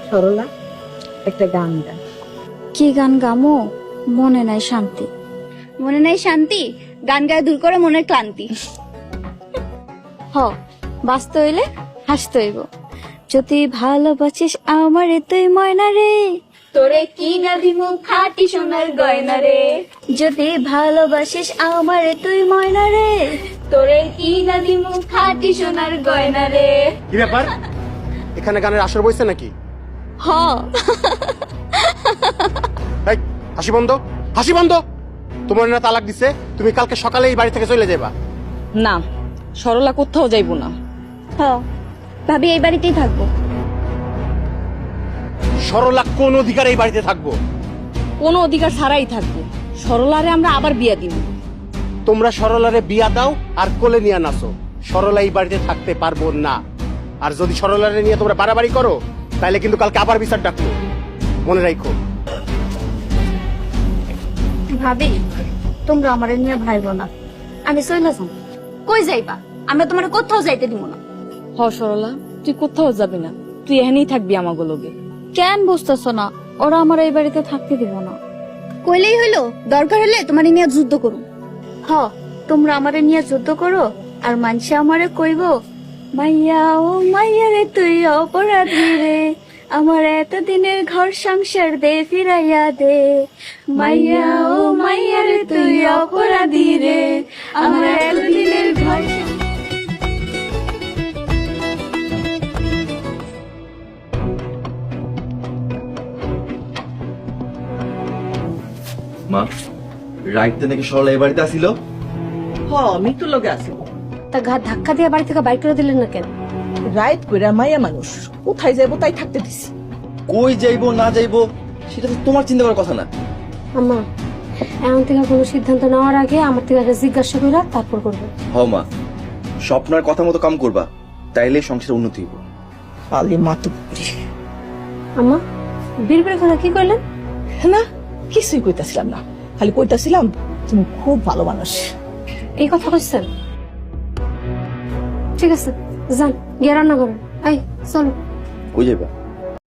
সরলা একটা গান গা। কি গান গামো? মনে নাই শান্তি। মনে নাই শান্তি, গান গায়ে দূর করে মনের ক্লান্তি। হ, বাঁচতে হইলে হাসতে হইব। যদি ভালোবাসিস আমারে তুই ময়না রে, তোরে কি না দিমু খাটি সোনার গয়না রে, যদি ভালোবাসিস আমারে তুই ময়না রে। তোরে কি না দিমু খাটি সোনার গয়না রে। কি ব্যাপার, এখানে গানের আসর বইছে নাকি? হ, এই, হাসি বন্ধ, হাসি বন্ধ। তোমার না তালাক দিছে, তুমি কালকে সকালে এই বাড়ি থেকে চলে যাবা। না, সরলা কোথাও যাইব না। হ, ভাবি এই বাড়িতেই থাকবো। সরলা কোন অধিকার এই বাড়িতে থাকবো? কোনো অধিকার ছাড়াই থাকবো। সরলারে আমরা আবার বিয়া দিব। তোমরা সরলারে বিয়া দাও আর কোলে নিয়ে নাচো। সরলা এই বাড়িতে থাকতে পারবো না। আর যদি সরলারে নিয়ে তোমরা বাড়াবাড়ি করো, তাহলে কিন্তু কালকে আবার বিচার ডাকবো, মনে রাখো। ভাবি তোমরা আমারে নিয়ে ভাইবো না, আমি চলে যাম। কই যাইবা? আমরা তোমার কোথাও যাইতে দিব না। হ সরলা, তুই কোথাও যাবি না, তুই এখানেই থাকবি আমাগো লগে। কেন বুঝতেছ না? ওরা আমার এই বাড়িতে থাকতে দিব না। কইলেই হইলো, দরকার হলে তোমার নিয়ে যুদ্ধ করুন। হ, তোমরা আমারে নিয়ে যুদ্ধ করো আর মানসে আমারে কইব, মাইয়া ও মাইয়া রে তুই অপরাধী রে, আমার এতদিনের ঘর সংসার দে ফিরাইয়া দে। মাইয়া ও মাইয়া রে তুই অপরাধী রে, আমার এতদিনের ঘর মা, রাইতে নাকি সরলা এই বাড়িতে আসিল? মৃত্যুর লগে আছে। তা ঘাট ধাক্কা দিয়ে বাড়ি থেকে বাইর করে দিলেন না কেন? রাইত কইরা মাইয়া মানুষ কোথায় যাইবো তাই থাকতে দিছি। কই যাইবো না যাইবো সেটা তো তোমার চিন্তা করার কথা না। আম্মা, এখন থেকে কোনো সিদ্ধান্ত নেওয়ার আগে আমার থেকে আগে জিজ্ঞাসা করে তারপর করবে। হ মা, স্বপ্নের কথা মতো কাম করবা, তাইলে সংসারের উন্নতি হইব। আলি মাতু আম্মা, বিড়বিড় কথা কি করলেন? না, কিছুই কইতাছিলাম না, খালি কইতাছিলাম তুমি খুব ভালো মানুষ। এই কথা কইছেন? ঠিক আছে, যান গিয়ে রান্না করেন। এই চলো। কই যাইবা?